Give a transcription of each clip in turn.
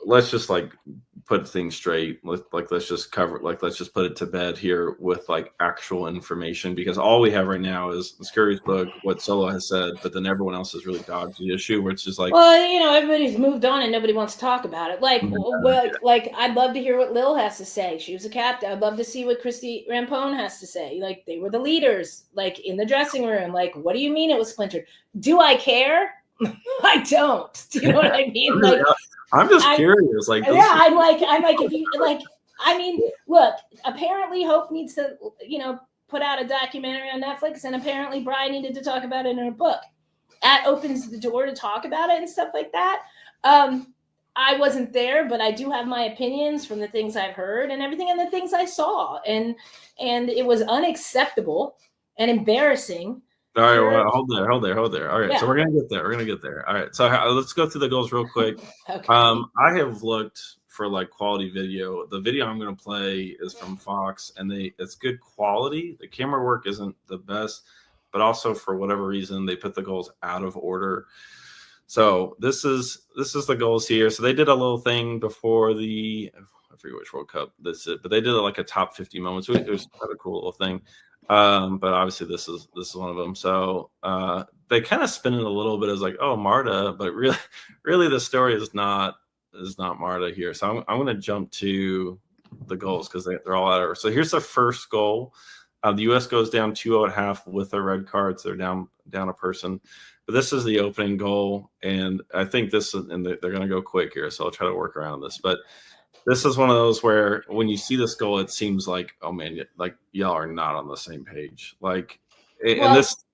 let's just like put things straight. Let's just put it to bed here with like actual information, because all we have right now is Scurry's book, what Solo has said, but then everyone else has really dodged the issue, where it's just like, well, everybody's moved on and nobody wants to talk about it. Like I'd love to hear what Lil has to say. She was a captain. I'd love to see what Christy Rampone has to say. Like, they were the leaders, like in the dressing room. Like, what do you mean it was splintered? Do I care? I don't. Do you know what I mean? Like, I'm just curious. Like, I'm like, if you like, I mean, look, apparently Hope needs to, put out a documentary on Netflix, and apparently Brian needed to talk about it in her book. That opens the door to talk about it and stuff like that. I wasn't there, but I do have my opinions from the things I've heard and everything, and the things I saw, and it was unacceptable and embarrassing. All right, well, hold there. All right, so we're gonna get there. All right, so let's go through the goals real quick. Okay. I have looked for like quality video. The video I'm gonna play is from Fox, and it's good quality. The camera work isn't the best, but also for whatever reason they put the goals out of order. So this is the goals here. So they did a little thing before I forget which World Cup this is, but they did like a top 50 moments. It was kind of a cool little thing. But obviously this is one of them. So they kind of spin it a little bit as like, oh, Marta, but really the story is not Marta here. So I'm going to jump to the goals because they're all out of her. So here's the first goal. The U.S. goes down 2-0 at half with a red card. So they're down a person. But this is the opening goal, and I think and they're going to go quick here. So I'll try to work around this, but. This is one of those where when you see this goal, it seems like, oh man, like y'all are not on the same page. Like, it's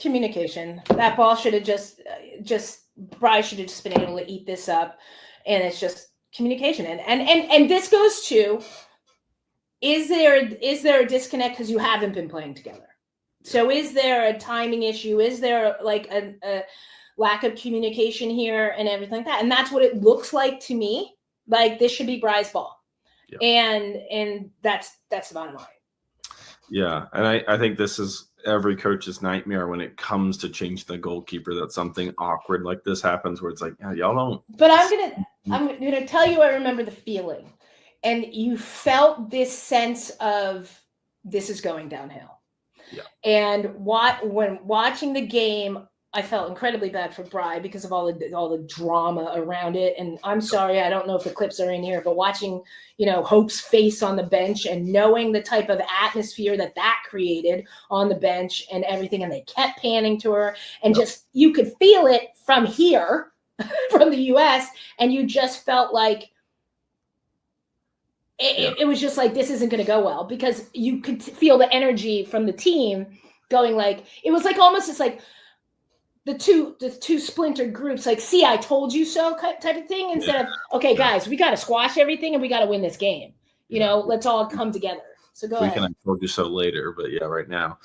communication. That ball should have just Bryce should have just been able to eat this up, and it's just communication. And this goes to, is there a disconnect because you haven't been playing together? So is there a timing issue? Is there like a lack of communication here and everything like that? And that's what it looks like to me. Like, this should be Bry's ball. Yeah. And that's the bottom line. Yeah. And I think this is every coach's nightmare when it comes to changing the goalkeeper, that something awkward like this happens where it's like, yeah, y'all don't. But I'm gonna tell you, I remember the feeling. And you felt this sense of this is going downhill. Yeah. And when watching the game, I felt incredibly bad for Bry because of all the drama around it. And I'm sorry, I don't know if the clips are in here, but watching, Hope's face on the bench and knowing the type of atmosphere that created on the bench and everything. And they kept panning to her, and just, you could feel it from here, from the US. And you just felt like it was just like, this isn't going to go well, because you could feel the energy from the team going, like, it was like, almost, it's like, the two splintered groups, like, see, I told you so type of thing, instead of, okay, guys, we got to squash everything and we got to win this game. Let's all come together. So go ahead. I told you so later, but yeah, right now.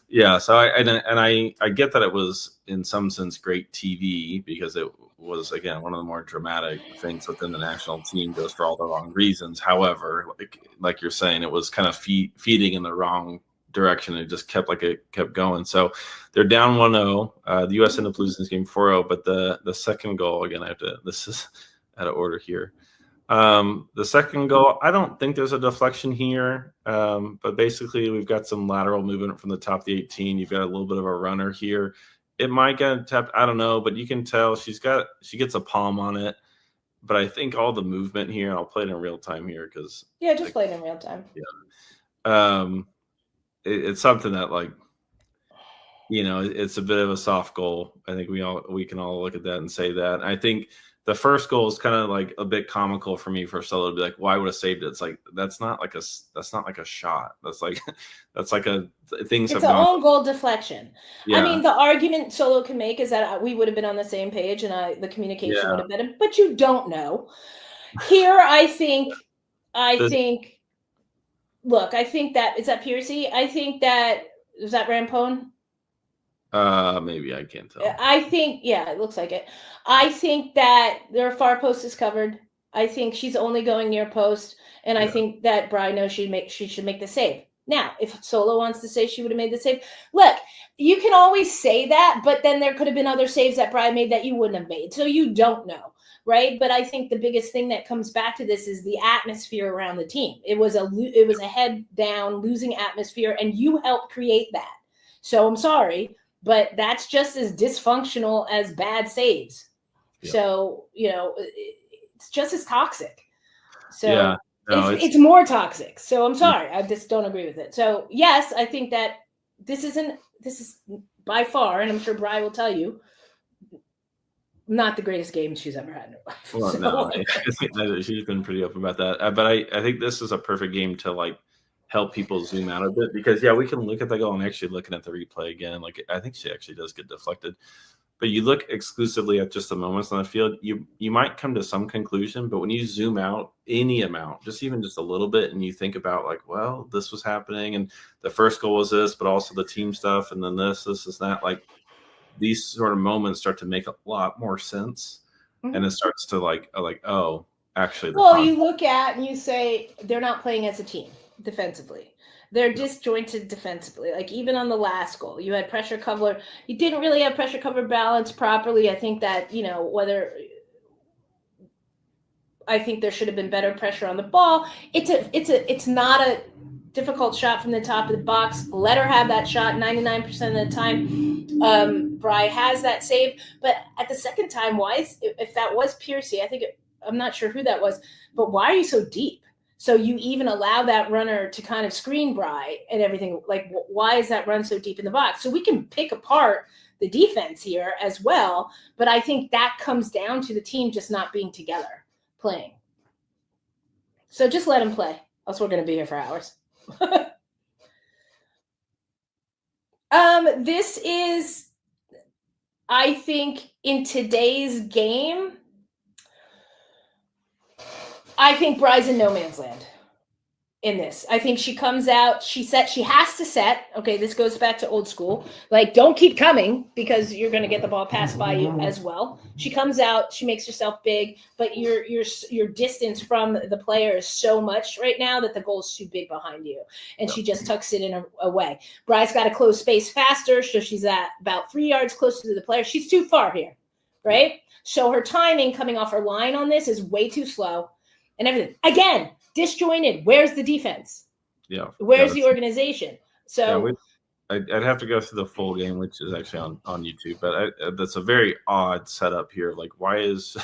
Yeah. So I get that it was in some sense great TV, because it was, again, one of the more dramatic things within the national team, goes for all the wrong reasons. However, like you're saying, it was kind of feeding in the wrong direction. It just kept going. So they're down 1-0. The U.S. ended up losing this game 4-0. But the second goal, again, this is out of order here. The second goal, I don't think there's a deflection here. But basically, we've got some lateral movement from the top of the 18. You've got a little bit of a runner here. It might get tapped. I don't know, but you can tell she gets a palm on it. But I think all the movement here, and I'll play it in real time here because play it in real time. Yeah. It's something that, like, it's a bit of a soft goal. I think we can all look at that and say that. I think the first goal is kind of like a bit comical for me, for Solo to be like, "Why would have saved it?" It's like that's not like a shot. That's like a things. It's an own goal deflection. Yeah. I mean, the argument Solo can make is that we would have been on the same page and the communication would have been, but you don't know. Here, I think. Look, I think that is that Piercy. I think that is that Rampone. Maybe, I can't tell. I think, it looks like it. I think that their far post is covered. I think she's only going near post, and I think that Bry knows she should make the save. Now, if Solo wants to say she would have made the save, look, you can always say that, but then there could have been other saves that Bry made that you wouldn't have made, so you don't know. right? But I think the biggest thing that comes back to this is the atmosphere around the team. It was a head down, losing atmosphere, and you helped create that. So I'm sorry, but that's just as dysfunctional as bad saves. Yeah. So, it's just as toxic. So yeah, no, it's more toxic. So I'm sorry, I just don't agree with it. So yes, I think that this is by far, and I'm sure Bri will tell you, not the greatest game she's ever had in her life. Well, no, I think she's been pretty open about that. But I think this is a perfect game to like help people zoom out a bit, because we can look at the goal and actually looking at the replay again. Like I think she actually does get deflected. But you look exclusively at just the moments on the field, you might come to some conclusion, but when you zoom out any amount, even just a little bit, and you think about like, well, this was happening, and the first goal was this, but also the team stuff, and then this is that, like these sort of moments start to make a lot more sense. Mm-hmm. And it starts to like, oh, actually. You look at and you say they're not playing as a team defensively. They're disjointed defensively. Like even on the last goal, you had pressure cover. You didn't really have pressure cover balance properly. I think that, I think there should have been better pressure on the ball. It's not a difficult shot from the top of the box. Let her have that shot 99% of the time. Bri has that save. But at the second time, if that was Piercy, I'm not sure who that was, but why are you so deep? So you even allow that runner to kind of screen Bri and everything. Like, why is that run so deep in the box? So we can pick apart the defense here as well. But I think that comes down to the team just not being together, playing. So just let them play. Else we're going to be here for hours. This is, I think, in today's game, I think Bri's in no man's land in this. I think she comes out, she has to set. Okay, this goes back to old school. Like, don't keep coming because you're going to get the ball passed by you as well. She comes out, she makes herself big, but your distance from the player is so much right now that the goal is too big behind you. And she just tucks it in away. Bri's got to close space faster, so she's at about 3 yards closer to the player. She's too far here, right? So her timing coming off her line on this is way too slow. And everything. Again, disjointed. Where's the defense? Yeah. Where's the organization? So I'd have to go through the full game, which is actually on YouTube. But that's a very odd setup here. Like, why is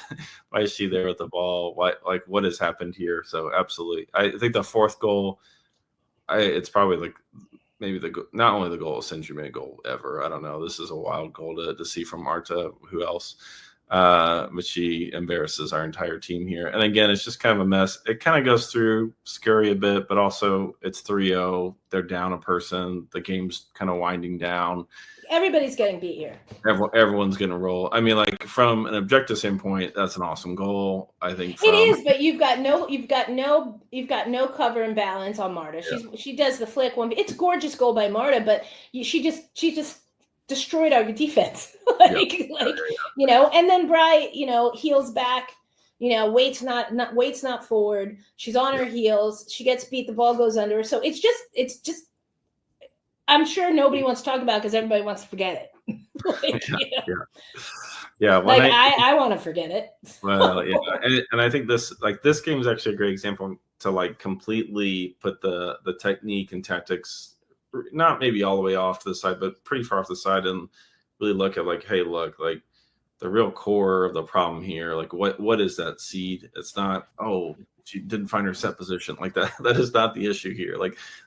she there with the ball? What has happened here? So absolutely, I think the fourth goal, it's probably like maybe not only the goal of century goal ever. I don't know. This is a wild goal to see from Marta. Who else? But she embarrasses our entire team here. And again, it's just kind of a mess. It kind of goes through scurry a bit, but also it's 3-0. They're down a person. The game's kind of winding down. Everybody's getting beat here. Everyone's going to roll. I mean, like from an objective standpoint, that's an awesome goal. I think it is, but you've got no cover and balance on Marta. She does the flick one. It's a gorgeous goal by Marta, but she just destroyed our defense. And then Bri, heels back, waits not forward. She's on her heels. She gets beat. The ball goes under her. So it's just, I'm sure nobody wants to talk about it because everybody wants to forget it. Yeah. I want to forget it. Well, yeah. And I think this game is actually a great example to completely put the technique and tactics, not maybe all the way off to the side, but pretty far off the side, and really look at hey, look, the real core of the problem here. What is that seed? It's not, oh, she didn't find her set position. That is not the issue here.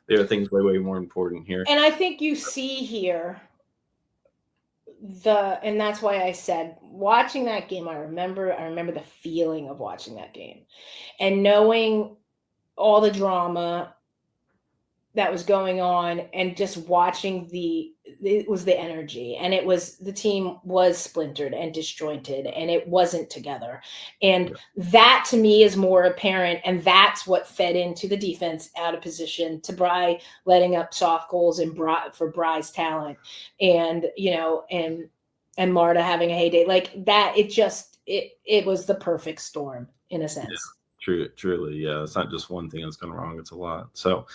There are things way, way more important here. And I think you see here and that's why I said watching that game, I remember the feeling of watching that game and knowing all the drama that was going on, and just watching it was the energy, and it was, the team was splintered and disjointed, and it wasn't together. And that to me is more apparent. And that's what fed into the defense out of position, to Bri letting up soft goals and for Bri's talent, and, and Marta having a heyday like that. It was the perfect storm in a sense. Yeah, truly. Yeah. It's not just one thing that's gone wrong. It's a lot. So,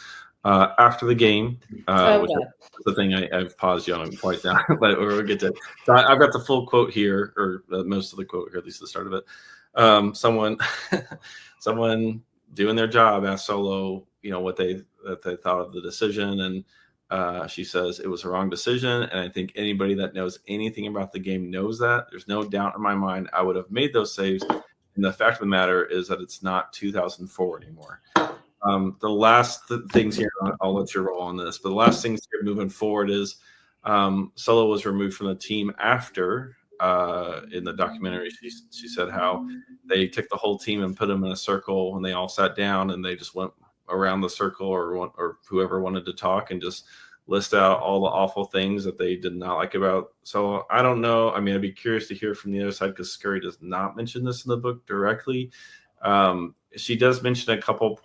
after the game, which is the thing I've paused you on twice now, but we'll get to. So I've got the full quote here, or most of the quote here, at least the start of it. someone someone doing their job asked Solo, what they thought of the decision, and she says it was a wrong decision. And I think anybody that knows anything about the game knows that. There's no doubt in my mind I would have made those saves. And the fact of the matter is that it's not 2004 anymore. The last things here, I'll let you roll on this, but the last things here moving forward is Solo was removed from the team after. In the documentary, she said how they took the whole team and put them in a circle, and they all sat down and they just went around the circle, or whoever wanted to talk, and just list out all the awful things that they did not like about. So I don't know. I mean, I'd be curious to hear from the other side, because Scurry does not mention this in the book directly. She does mention a couple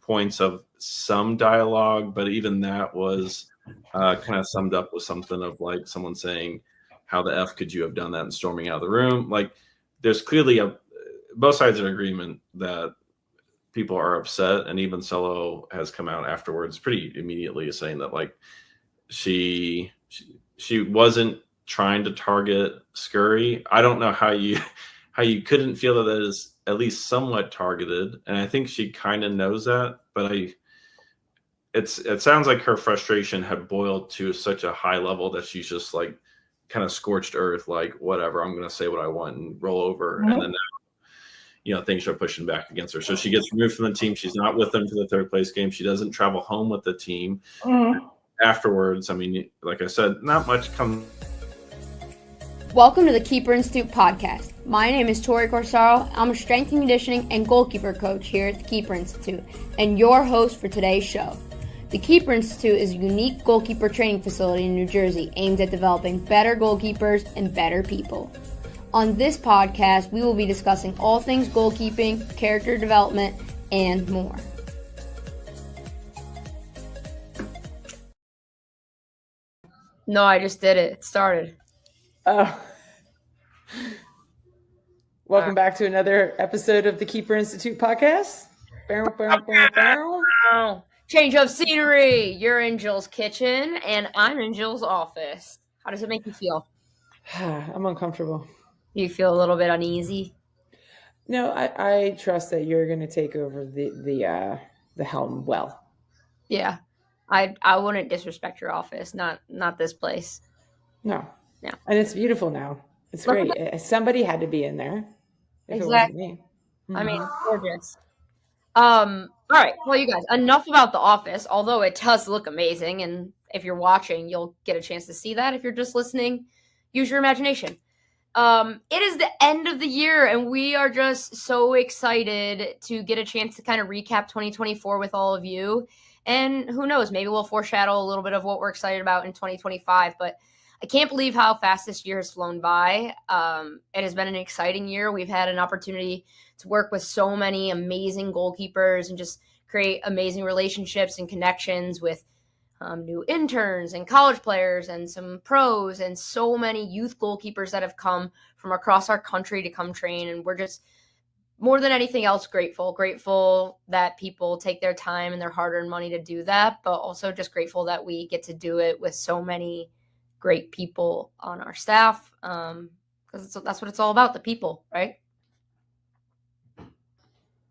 points of some dialogue, but even that was kind of summed up with something of like someone saying, how the F could you have done that, and storming out of the room. Like, there's clearly both sides are in agreement that people are upset, and even Solo has come out afterwards pretty immediately saying that like she wasn't trying to target Scurry. I don't know how you couldn't feel that is at least somewhat targeted, and I think she kind of knows that, but it sounds like her frustration had boiled to such a high level that she's just like kind of scorched earth, like whatever, I'm going to say what I want and roll over. Mm-hmm. And then things are pushing back against her. So she gets removed from the team. She's not with them for the third place game. She doesn't travel home with the team. Mm-hmm. Afterwards, I mean, like I said, not much comes. Welcome to the Keeper Institute podcast. My name is Tori Corsaro. I'm a strength and conditioning and goalkeeper coach here at the Keeper Institute, and your host for today's show. The Keeper Institute is a unique goalkeeper training facility in New Jersey aimed at developing better goalkeepers and better people. On this podcast, we will be discussing all things goalkeeping, character development, and more. No, I just did it. It started. Oh. Welcome back to another episode of the Keeper Institute podcast. Change of scenery. You're in Jill's kitchen, and I'm in Jill's office. How does it make you feel? I'm uncomfortable. You feel a little bit uneasy? No, I trust that you're going to take over the helm well. Yeah, I wouldn't disrespect your office. Not this place. No. And it's beautiful now. It's great. Somebody had to be in there. If exactly. It wasn't me. Mm-hmm. I mean, gorgeous. All right. Well, you guys, enough about the office, although it does look amazing. And if you're watching, you'll get a chance to see that. If you're just listening, use your imagination. It is the end of the year, and we are just so excited to get a chance to kind of recap 2024 with all of you. And who knows, maybe we'll foreshadow a little bit of what we're excited about in 2025. But I can't believe how fast this year has flown by. It has been an exciting year. We've had an opportunity to work with so many amazing goalkeepers and just create amazing relationships and connections with new interns and college players and some pros and so many youth goalkeepers that have come from across our country to come train. And we're just more than anything else grateful that people take their time and their hard-earned money to do that, but also just grateful that we get to do it with so many great people on our staff, because that's what it's all about, the people, right?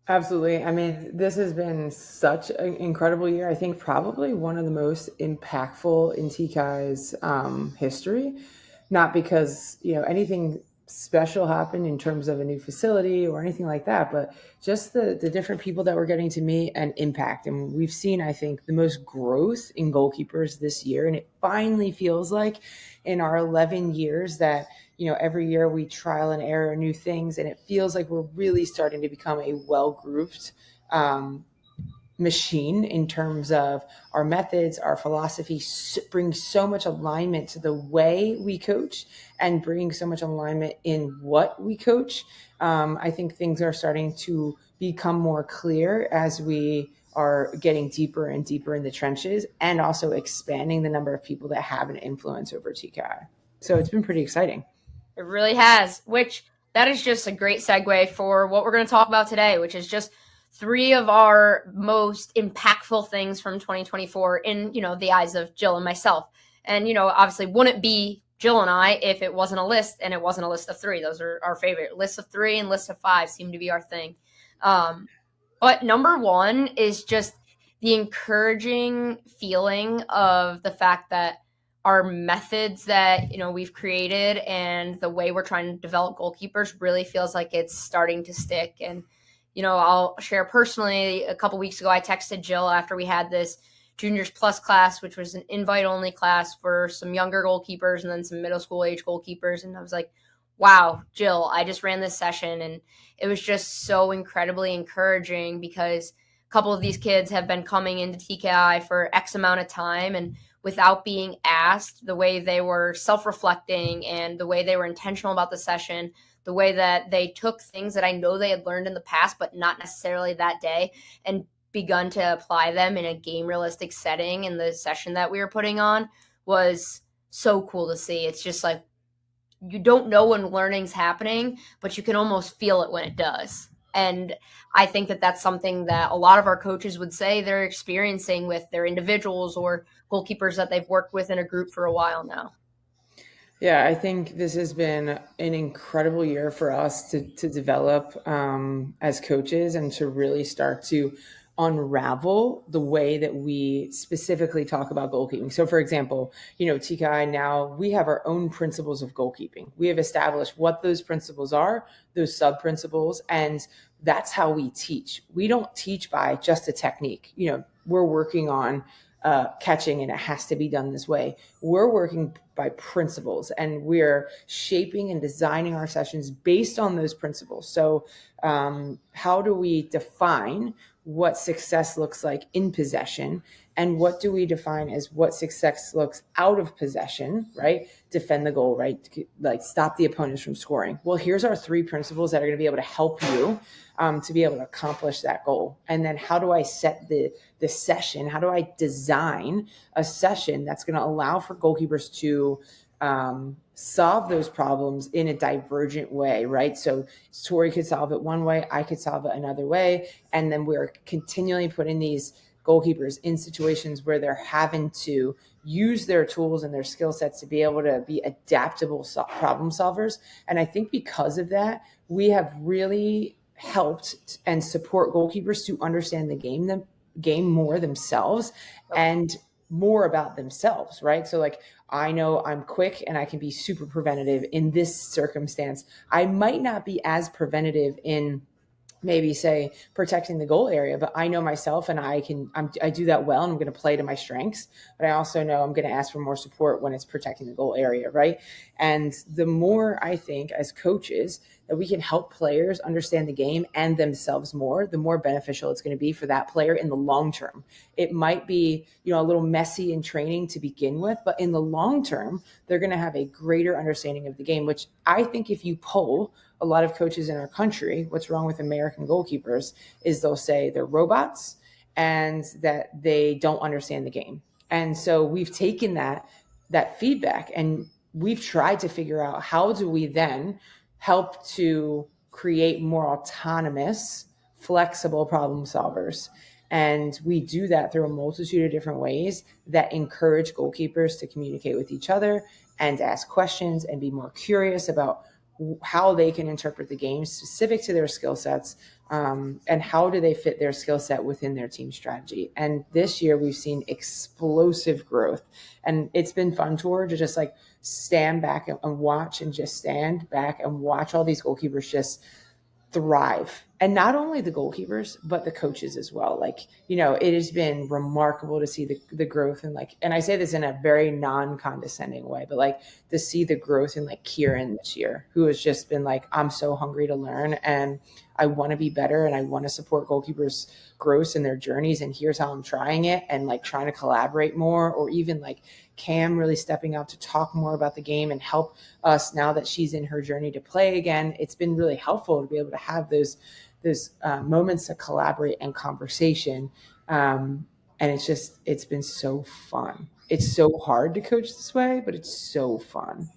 Absolutely. I mean, this has been such an incredible year. I think probably one of the most impactful in TKI's history, not because, anything special happened in terms of a new facility or anything like that, but just the different people that we're getting to meet and impact. And we've seen, I think, the most growth in goalkeepers this year. And it finally feels like in our 11 years that, every year we trial and error new things. And it feels like we're really starting to become a well-grouped machine in terms of our methods, our philosophy, bring so much alignment to the way we coach and bring so much alignment in what we coach. I think things are starting to become more clear as we are getting deeper and deeper in the trenches, and also expanding the number of people that have an influence over TKI. So it's been pretty exciting. It really has, which that is just a great segue for what we're going to talk about today, which is just 3 of our most impactful things from 2024 in, the eyes of Jill and myself. And, obviously wouldn't be Jill and I, if it wasn't a list, and it wasn't a list of 3. Those are our favorite. Lists of 3 and lists of 5 seem to be our thing. But number 1 is just the encouraging feeling of the fact that our methods that we've created and the way we're trying to develop goalkeepers really feels like it's starting to stick. And I'll share personally, a couple weeks ago I texted Jill after we had this Juniors Plus class, which was an invite only class for some younger goalkeepers and then some middle school age goalkeepers, and I was like, wow, Jill, I just ran this session and it was just so incredibly encouraging, because a couple of these kids have been coming into TKI for X amount of time, and without being asked, the way they were self-reflecting and the way they were intentional about the session, the way that they took things that I know they had learned in the past, but not necessarily that day, and begun to apply them in a game realistic setting in the session that we were putting on, was so cool to see. It's just like, you don't know when learning's happening, but you can almost feel it when it does. And I think that that's something that a lot of our coaches would say they're experiencing with their individuals or goalkeepers that they've worked with in a group for a while now. Yeah, I think this has been an incredible year for us to develop as coaches and to really start to unravel the way that we specifically talk about goalkeeping. So for example, TKI now, we have our own principles of goalkeeping. We have established what those principles are, those sub principles, and that's how we teach. We don't teach by just a technique. We're working on catching and it has to be done this way. We're working by principles and we're shaping and designing our sessions based on those principles. So how do we define what success looks like in possession, and what do we define as what success looks out of possession, right? Defend the goal, right? Like stop the opponents from scoring. Well, here's our 3 principles that are going to be able to help you to be able to accomplish that goal. And then how do I set the session? How do I design a session that's going to allow for goalkeepers to solve those problems in a divergent way, right? So Tori could solve it one way, I could solve it another way. And then we're continually putting these goalkeepers in situations where they're having to use their tools and their skill sets to be able to be adaptable problem solvers. And I think because of that, we have really helped and support goalkeepers to understand the game more themselves and more about themselves, right? So like, I know I'm quick and I can be super preventative in this circumstance. I might not be as preventative in maybe say protecting the goal area, but I know myself and I do that well, and I'm going to play to my strengths, but I also know I'm going to ask for more support when it's protecting the goal area. Right. And the more I think as coaches that we can help players understand the game and themselves more, the more beneficial it's going to be for that player in the long term. It might be, a little messy in training to begin with, but in the long term, they're going to have a greater understanding of the game, which I think if you poll a lot of coaches in our country, what's wrong with American goalkeepers is they'll say they're robots and that they don't understand the game. And so we've taken that feedback and we've tried to figure out how do we then help to create more autonomous, flexible problem solvers. And we do that through a multitude of different ways that encourage goalkeepers to communicate with each other and ask questions and be more curious about how they can interpret the game specific to their skill sets, and how do they fit their skill set within their team strategy. And this year we've seen explosive growth, and it's been fun to just like stand back and watch, and just stand back and watch all these goalkeepers just thrive. And not only the goalkeepers, but the coaches as well. Like, it has been remarkable to see the growth, and I say this in a very non-condescending way, but like to see the growth in like Kieran this year, who has just been like, I'm so hungry to learn and I want to be better and I want to support goalkeepers' growth in their journeys. And here's how I'm trying it, and like trying to collaborate more, or even like Cam really stepping up to talk more about the game and help us now that she's in her journey to play again. It's been really helpful to be able to have those moments of collaborate and conversation. And it's been so fun. It's so hard to coach this way, but it's so fun.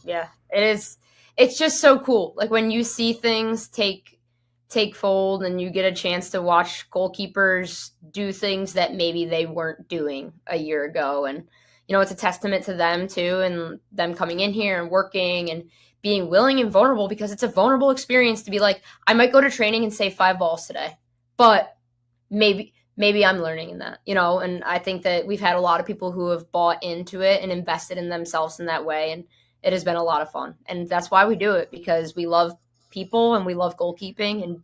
Yeah, it is. It's just so cool. Like when you see things take fold and you get a chance to watch goalkeepers do things that maybe they weren't doing a year ago. And, it's a testament to them too, and them coming in here and working and being willing and vulnerable, because it's a vulnerable experience to be like, I might go to training and save 5 balls today, but maybe I'm learning in that, and I think that we've had a lot of people who have bought into it and invested in themselves in that way, and it has been a lot of fun. And that's why we do it, because we love people and we love goalkeeping, and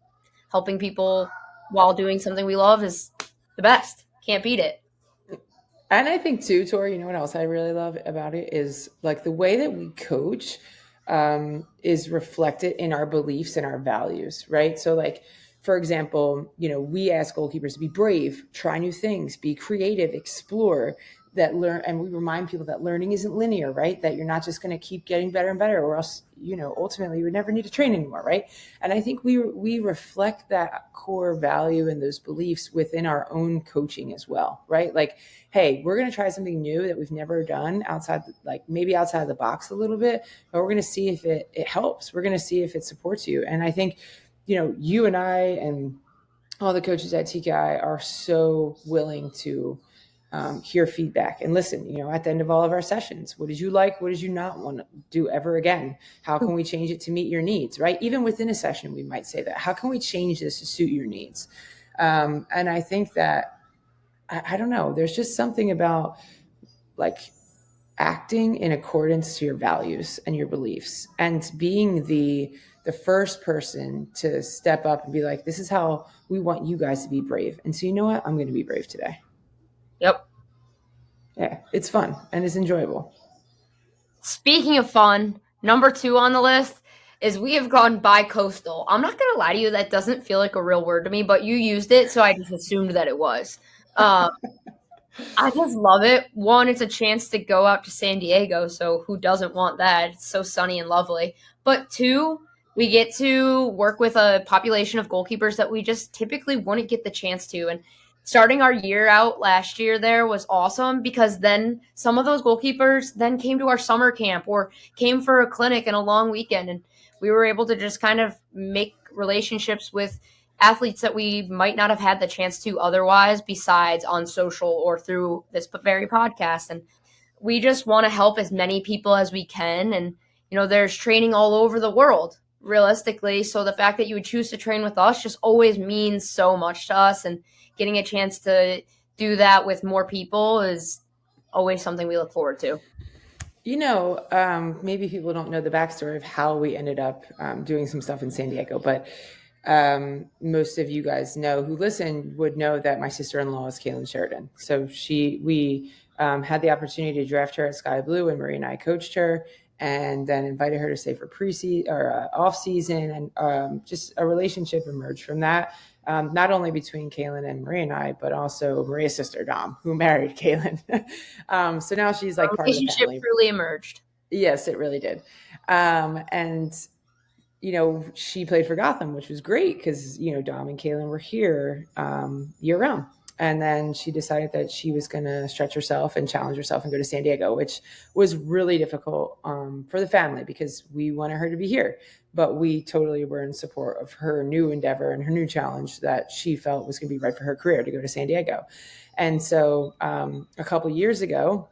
helping people while doing something we love is the best. Can't beat it. And I think too, Tori, you know what else I really love about it is like the way that we coach is reflected in our beliefs and our values, right? So like, for example, we ask goalkeepers to be brave, try new things, be creative, explore, and we remind people that learning isn't linear, right? That you're not just going to keep getting better and better, or else, ultimately you would never need to train anymore, right? And I think we reflect that core value and those beliefs within our own coaching as well, right? Like, hey, we're going to try something new that we've never done maybe outside the box a little bit, but we're going to see if it helps. We're going to see if it supports you. And I think, you and I and all the coaches at TKI are so willing to hear feedback and listen, at the end of all of our sessions. What did you like? What did you not want to do ever again? How can we change it to meet your needs, right? Even within a session, we might say that. How can we change this to suit your needs? And I think that, I don't know, there's just something about like acting in accordance to your values and your beliefs, and being the first person to step up and be like, this is how we want you guys to be brave. And so, you know what? I'm going to be brave today. Yep. Yeah, it's fun and it's enjoyable. Speaking of fun, number 2 on the list is we have gone bi-coastal. I'm not going to lie to you, that doesn't feel like a real word to me, but you used it, so I just assumed that it was. I just love it. 1, it's a chance to go out to San Diego, so who doesn't want that? It's so sunny and lovely. But 2, we get to work with a population of goalkeepers that we just typically wouldn't get the chance to. And starting our year out last year there was awesome, because then some of those goalkeepers then came to our summer camp or came for a clinic and a long weekend. And we were able to just kind of make relationships with athletes that we might not have had the chance to otherwise, besides on social or through this very podcast. And we just want to help as many people as we can. And, there's training all over the world, realistically. So the fact that you would choose to train with us just always means so much to us. And getting a chance to do that with more people is always something we look forward to. Maybe people don't know the backstory of how we ended up doing some stuff in San Diego, but most of you guys who listen would know that my sister-in-law is Kaylin Sheridan. So we had the opportunity to draft her at Sky Blue, and Marie and I coached her, and then invited her to stay for pre-season or off season, and just a relationship emerged from that. Not only between Kaylin and Marie and I, but also Maria's sister Dom, who married Kaylin. So now she's like part of the family. Relationship truly emerged. Yes, it really did. And she played for Gotham, which was great because Dom and Kaylin were here year round. And then she decided that she was going to stretch herself and challenge herself and go to San Diego, which was really difficult for the family because we wanted her to be here. But we totally were in support of her new endeavor and her new challenge that she felt was going to be right for her career, to go to San Diego. And so a couple of years ago,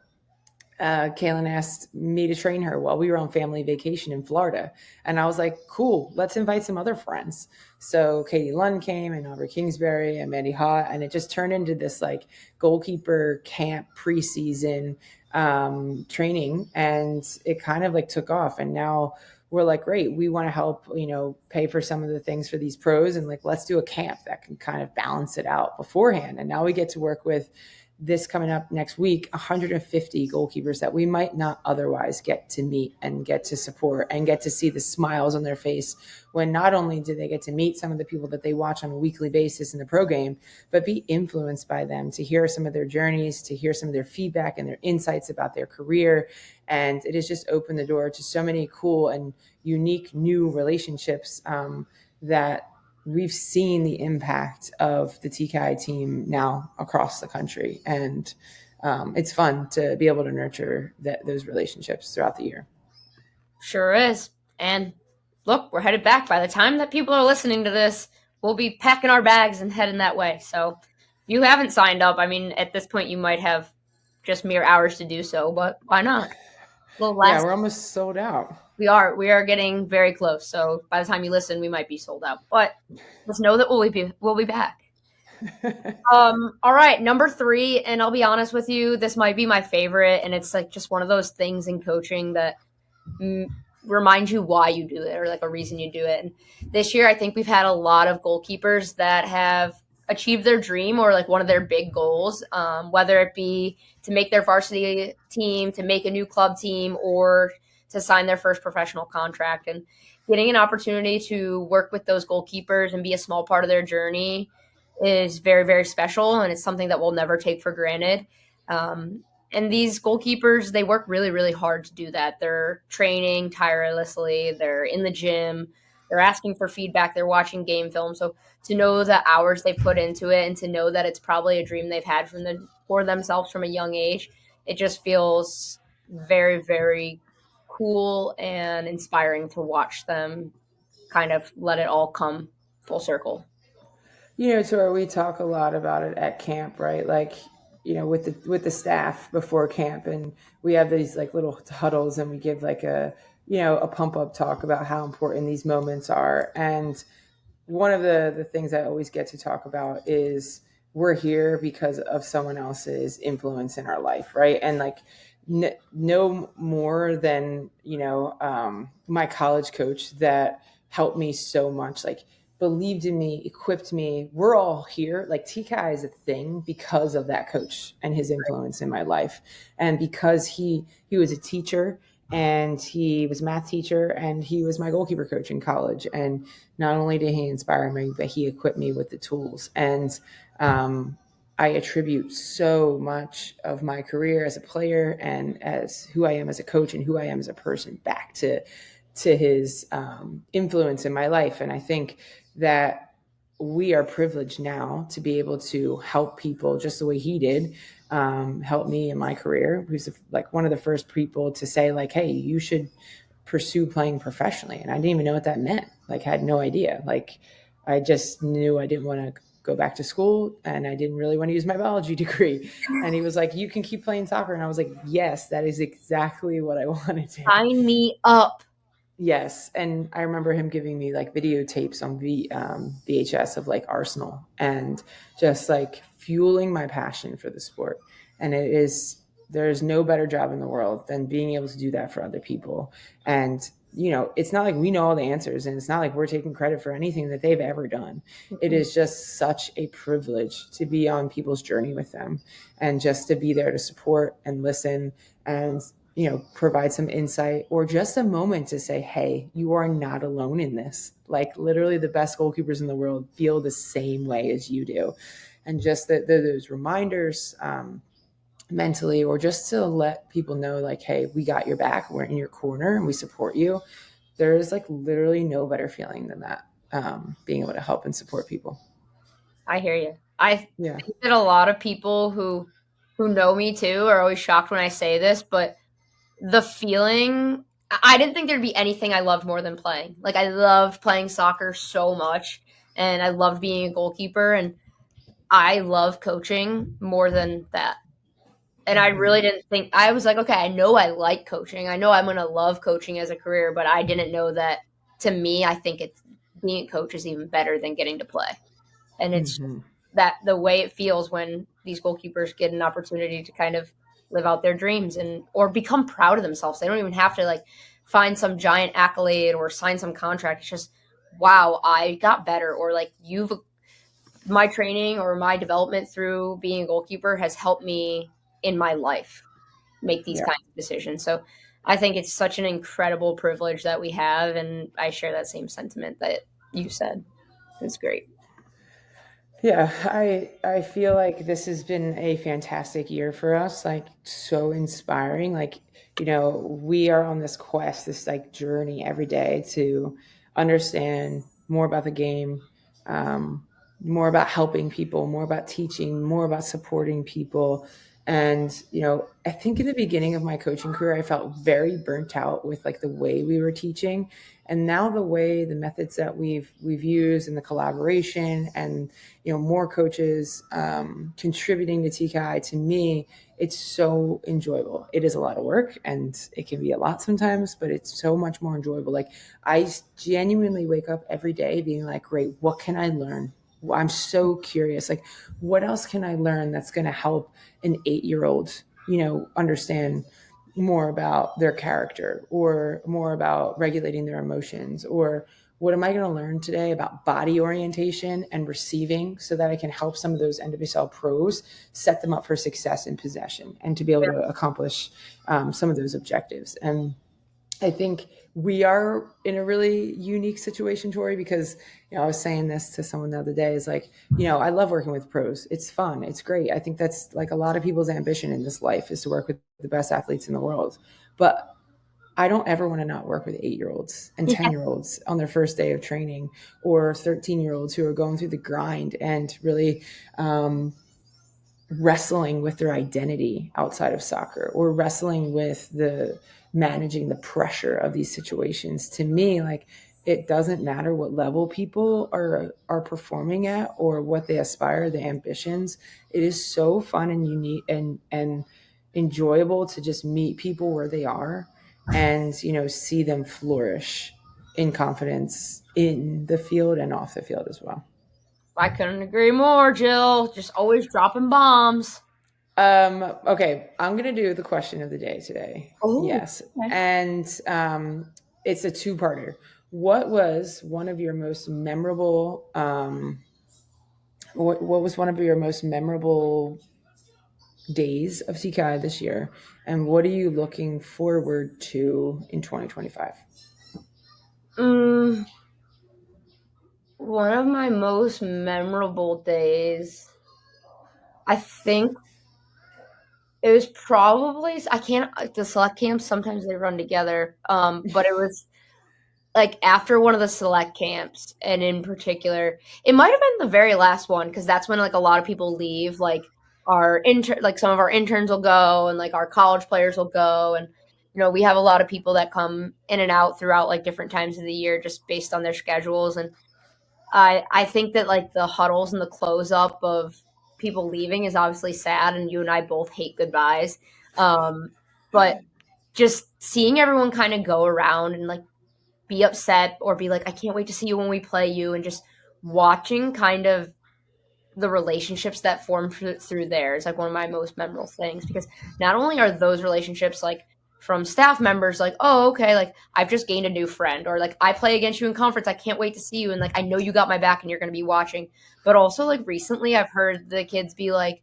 Kaylin asked me to train her while we were on family vacation in Florida. And I was like, cool, let's invite some other friends. So Katie Lund came, and Aubrey Kingsbury and Mandy Hott, and it just turned into this like goalkeeper camp preseason training, and it kind of like took off. And now we're like, great, we want to help, pay for some of the things for these pros, and like, let's do a camp that can kind of balance it out beforehand. And now we get to work with this coming up next week, 150 goalkeepers that we might not otherwise get to meet and get to support and get to see the smiles on their face when not only do they get to meet some of the people that they watch on a weekly basis in the pro game, but be influenced by them, to hear some of their journeys, to hear some of their feedback and their insights about their career. And it has just opened the door to so many cool and unique new relationships that we've seen the impact of the TKI team now across the country. And it's fun to be able to nurture those relationships throughout the year. Sure is. And look, we're headed back. By the time that people are listening to this, we'll be packing our bags and heading that way. So if you haven't signed up, I mean, at this point, you might have just mere hours to do so, but why not? Well, Yeah, we're almost sold out. We are getting very close. So by the time you listen, we might be sold out. But just know that we'll be back. All right, number 3, and I'll be honest with you, this might be my favorite, and it's like just one of those things in coaching that remind you why you do it, or like a reason you do it. And this year, I think we've had a lot of goalkeepers that have achieved their dream or like one of their big goals, whether it be to make their varsity team, to make a new club team, or to sign their first professional contract. And getting an opportunity to work with those goalkeepers and be a small part of their journey is very, very special, and it's something that we'll never take for granted. And these goalkeepers, they work really, really hard to do that. They're training tirelessly. They're in the gym. They're asking for feedback. They're watching game film. So to know the hours they put into it, and to know that it's probably a dream they've had for themselves from a young age, it just feels very, very cool and inspiring to watch them kind of let it all come full circle. Tori, we talk a lot about it at camp, right? Like, with the staff before camp, and we have these like little huddles, and we give like a pump up talk about how important these moments are. And one of the things I always get to talk about is we're here because of someone else's influence in our life, right? And like no more than my college coach that helped me so much, like believed in me, equipped me. We're all here. Like TKI is a thing because of that coach and his influence in my life. And because he was a teacher, and he was a math teacher, and he was my goalkeeper coach in college. And not only did he inspire me, but he equipped me with the tools. And I attribute so much of my career as a player and as who I am as a coach and who I am as a person back to his influence in my life. And I think that we are privileged now to be able to help people just the way he did, help me in my career. Who's like one of the first people to say like, hey, you should pursue playing professionally. And I didn't even know what that meant. Like, I had no idea. Like, I just knew I didn't want to go back to school, and I didn't really want to use my biology degree. And he was like, you can keep playing soccer. And I was like, yes, that is exactly what I wanted to. Sign me up. Yes. And I remember him giving me like videotapes on VHS of like Arsenal, and just like fueling my passion for the sport. And there's no better job in the world than being able to do that for other people. And, it's not like we know all the answers, and it's not like we're taking credit for anything that they've ever done. Mm-hmm. It is just such a privilege to be on people's journey with them, and just to be there to support and listen and provide some insight, or just a moment to say, hey, you are not alone in this. Like, literally the best goalkeepers in the world feel the same way as you do. And just those reminders mentally, or just to let people know like, hey, we got your back, we're in your corner, and we support you. There is like literally no better feeling than that, being able to help and support people. I hear you. I think that a lot of people who know me too are always shocked when I say this, but the feeling, I didn't think there'd be anything I loved more than playing. Like, I loved playing soccer so much, and I loved being a goalkeeper, and I love coaching more than that. And I really didn't think, I was like, okay, I know I like coaching. I know I'm going to love coaching as a career, but I didn't know that, to me, I think being a coach is even better than getting to play. And it's that the way it feels when these goalkeepers get an opportunity to kind of live out their dreams or become proud of themselves. They don't even have to like find some giant accolade or sign some contract. It's just, wow, I got better, or like my training or my development through being a goalkeeper has helped me in my life make these kinds of decisions. So I think it's such an incredible privilege that we have, and I share that same sentiment that you said. It's great. Yeah, I feel like this has been a fantastic year for us, like so inspiring. Like, we are on this quest, this like journey every day to understand more about the game, more about helping people, more about teaching, more about supporting people. And, I think in the beginning of my coaching career, I felt very burnt out with like the way we were teaching. And now the methods that we've used and the collaboration and, more coaches contributing to TKI, to me, it's so enjoyable. It is a lot of work and it can be a lot sometimes, but it's so much more enjoyable. Like I genuinely wake up every day being like, great, what can I learn? I'm so curious. Like, what else can I learn that's going to help an 8-year-old, understand more about their character or more about regulating their emotions? Or what am I going to learn today about body orientation and receiving so that I can help some of those NWSL pros set them up for success in possession and to be able to accomplish some of those objectives? And I think we are in a really unique situation, Tori, because, I was saying this to someone the other day, is like, I love working with pros. It's fun. It's great. I think that's like a lot of people's ambition in this life, is to work with the best athletes in the world. But I don't ever want to not work with 8-year-olds and 10-year-olds on their first day of training, or 13-year-olds who are going through the grind and really wrestling with their identity outside of soccer, or wrestling with managing the pressure of these situations. To me, like, it doesn't matter what level people are performing at or what they aspire, the ambitions. It is so fun and unique and enjoyable to just meet people where they are and, see them flourish in confidence in the field and off the field as well. I couldn't agree more, Jill. Just always dropping bombs. Okay, I'm gonna do the question of the day today. Oh, yes, okay. And it's a two-parter. What was one of your most memorable? What was one of your most memorable days of TKI this year, and what are you looking forward to in 2025? One of my most memorable days, I think it was probably, the select camps, sometimes they run together, but it was like after one of the select camps, and in particular, it might have been the very last one, because that's when like a lot of people leave, like some of our interns will go, and like our college players will go, and we have a lot of people that come in and out throughout like different times of the year just based on their schedules. And I think that like the huddles and the close up of people leaving is obviously sad, and you and I both hate goodbyes. But just seeing everyone kind of go around and like be upset or be like, I can't wait to see you when we play you, and just watching kind of the relationships that form through there is like one of my most memorable things, because not only are those relationships like from staff members, like, oh, okay, like I've just gained a new friend, or like I play against you in conference, I can't wait to see you, and like I know you got my back and you're going to be watching. But also like recently I've heard the kids be like,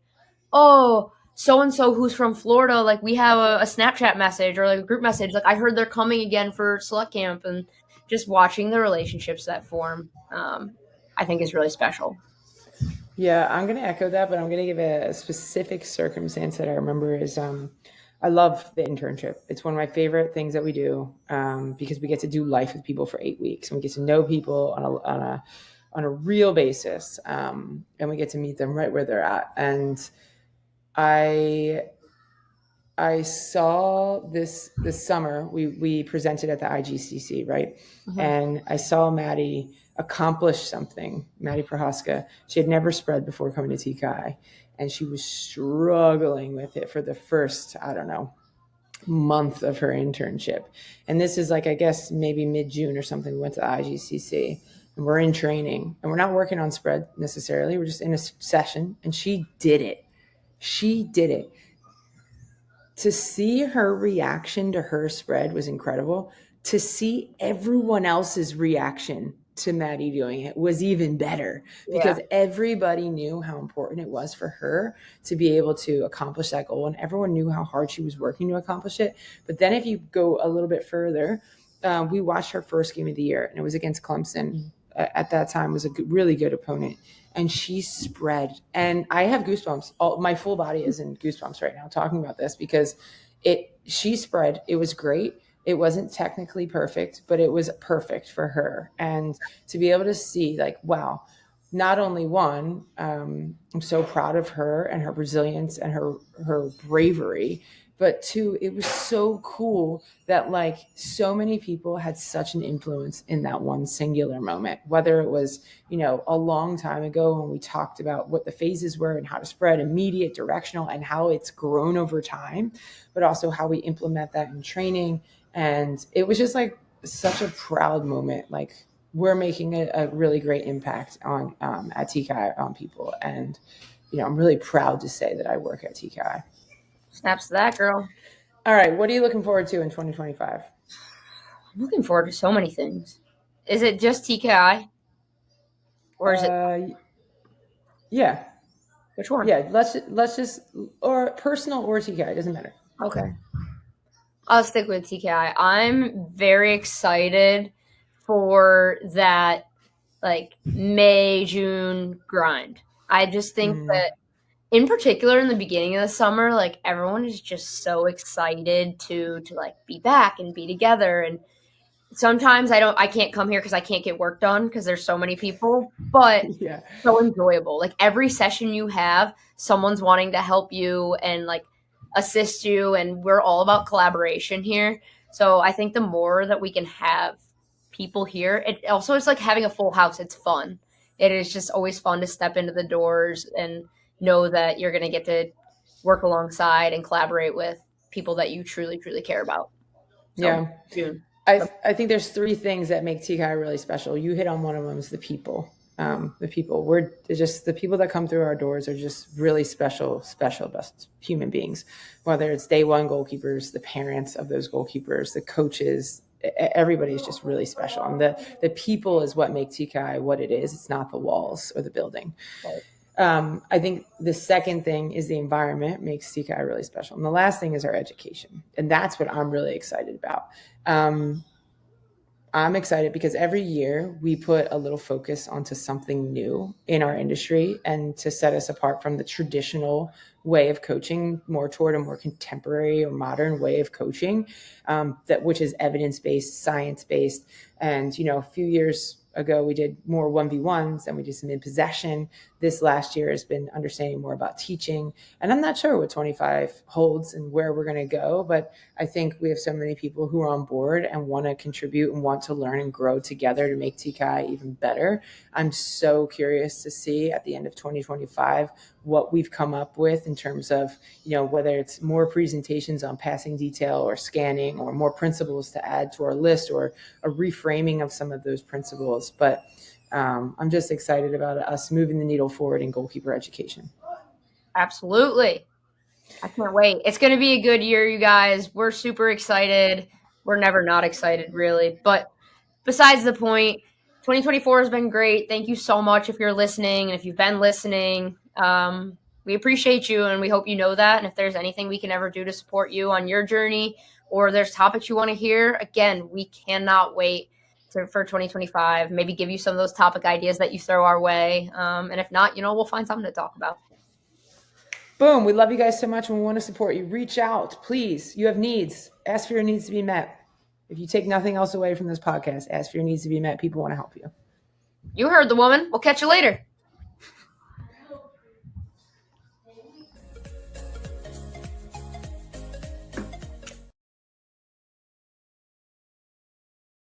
oh, so-and-so who's from Florida, like we have a Snapchat message or like a group message, like I heard they're coming again for select camp. And just watching the relationships that form, I think is really special. Yeah, I'm going to echo that, but I'm going to give a specific circumstance that I remember is I love the internship. It's one of my favorite things that we do because we get to do life with people for 8 weeks, and we get to know people on a real basis, and we get to meet them right where they're at. And I saw this summer, we presented at the IGCC, right? Mm-hmm. And I saw Maddie accomplish something, Maddie Prohaska. She had never spread before coming to TKI, and she was struggling with it for the first, month of her internship. And this is like, I guess maybe mid-June or something, we went to the IGCC, and we're in training, and we're not working on spread necessarily. We're just in a session, and she did it. To see her reaction to her spread was incredible. To see everyone else's reaction to Maddie doing it was even better, because everybody knew how important it was for her to be able to accomplish that goal, and everyone knew how hard she was working to accomplish it. But then if you go a little bit further, we watched her first game of the year, and it was against Clemson. At that time was a really good opponent, and she spread, and I have goosebumps. My full body is in goosebumps right now talking about this, because she spread. It was great. It wasn't technically perfect, but it was perfect for her. And to be able to see like, wow, not only one, I'm so proud of her and her resilience and her bravery, but two, it was so cool that like so many people had such an influence in that one singular moment, whether it was, a long time ago when we talked about what the phases were and how to spread immediate, directional, and how it's grown over time, but also how we implement that in training. And it was just like such a proud moment. Like we're making a really great impact on at TKI on people. And, I'm really proud to say that I work at TKI. Snaps to that, girl. All right. What are you looking forward to in 2025? I'm looking forward to so many things. Is it just TKI? Or is it? Yeah. Which one? Yeah. Let's just, or personal or TKI. It doesn't matter. Okay. I'll stick with TKI. I'm very excited for that, like, May, June grind. I just think that, in particular, in the beginning of the summer, like, everyone is just so excited to like, be back and be together. And sometimes I can't come here because I can't get work done because there's so many people, but Yeah. so enjoyable. Like, every session you have, someone's wanting to help you and, like, assist you, and we're all about collaboration here. So I think the more that we can have people here, it also is like having a full house. It's fun. It is just always fun to step into the doors and know that you're going to get to work alongside and collaborate with people that you truly, truly care about. So, Yeah. June. I think there's three things that make TKI really special. You hit on one of them, is the people. We're just, the people that come through our doors are just really special best human beings, whether it's day one goalkeepers, the parents of those goalkeepers, the coaches, everybody is just really special. And the people is what make TKI what it is. It's not the walls or the building. Right. I think the second thing is the environment makes TKI really special. And the last thing is our education. And that's what I'm really excited about. I'm excited because every year we put a little focus onto something new in our industry and to set us apart from the traditional way of coaching, more toward a more contemporary or modern way of coaching, which is evidence-based, science-based. And, a few years ago, we did more 1v1s and we did some in possession. This last year has been understanding more about teaching. And I'm not sure what 25 holds and where we're going to go, but I think we have so many people who are on board and want to contribute and want to learn and grow together to make TKI even better. I'm so curious to see at the end of 2025 what we've come up with in terms of, whether it's more presentations on passing detail or scanning or more principles to add to our list or a reframing of some of those principles. But I'm just excited about us moving the needle forward in goalkeeper education. Absolutely. I can't wait. It's going to be a good year, you guys. We're super excited. We're never not excited, really. But besides the point, 2024 has been great. Thank you so much if you're listening and if you've been listening. We appreciate you and we hope you know that. And if there's anything we can ever do to support you on your journey or there's topics you want to hear, again, we cannot wait for 2025. Maybe give you some of those topic ideas that you throw our way. And if not, we'll find something to talk about. Boom. We love you guys so much and we want to support you. Reach out, please. You have needs. Ask for your needs to be met. If you take nothing else away from this podcast, ask for your needs to be met. People want to help you. You heard the woman. We'll catch you later.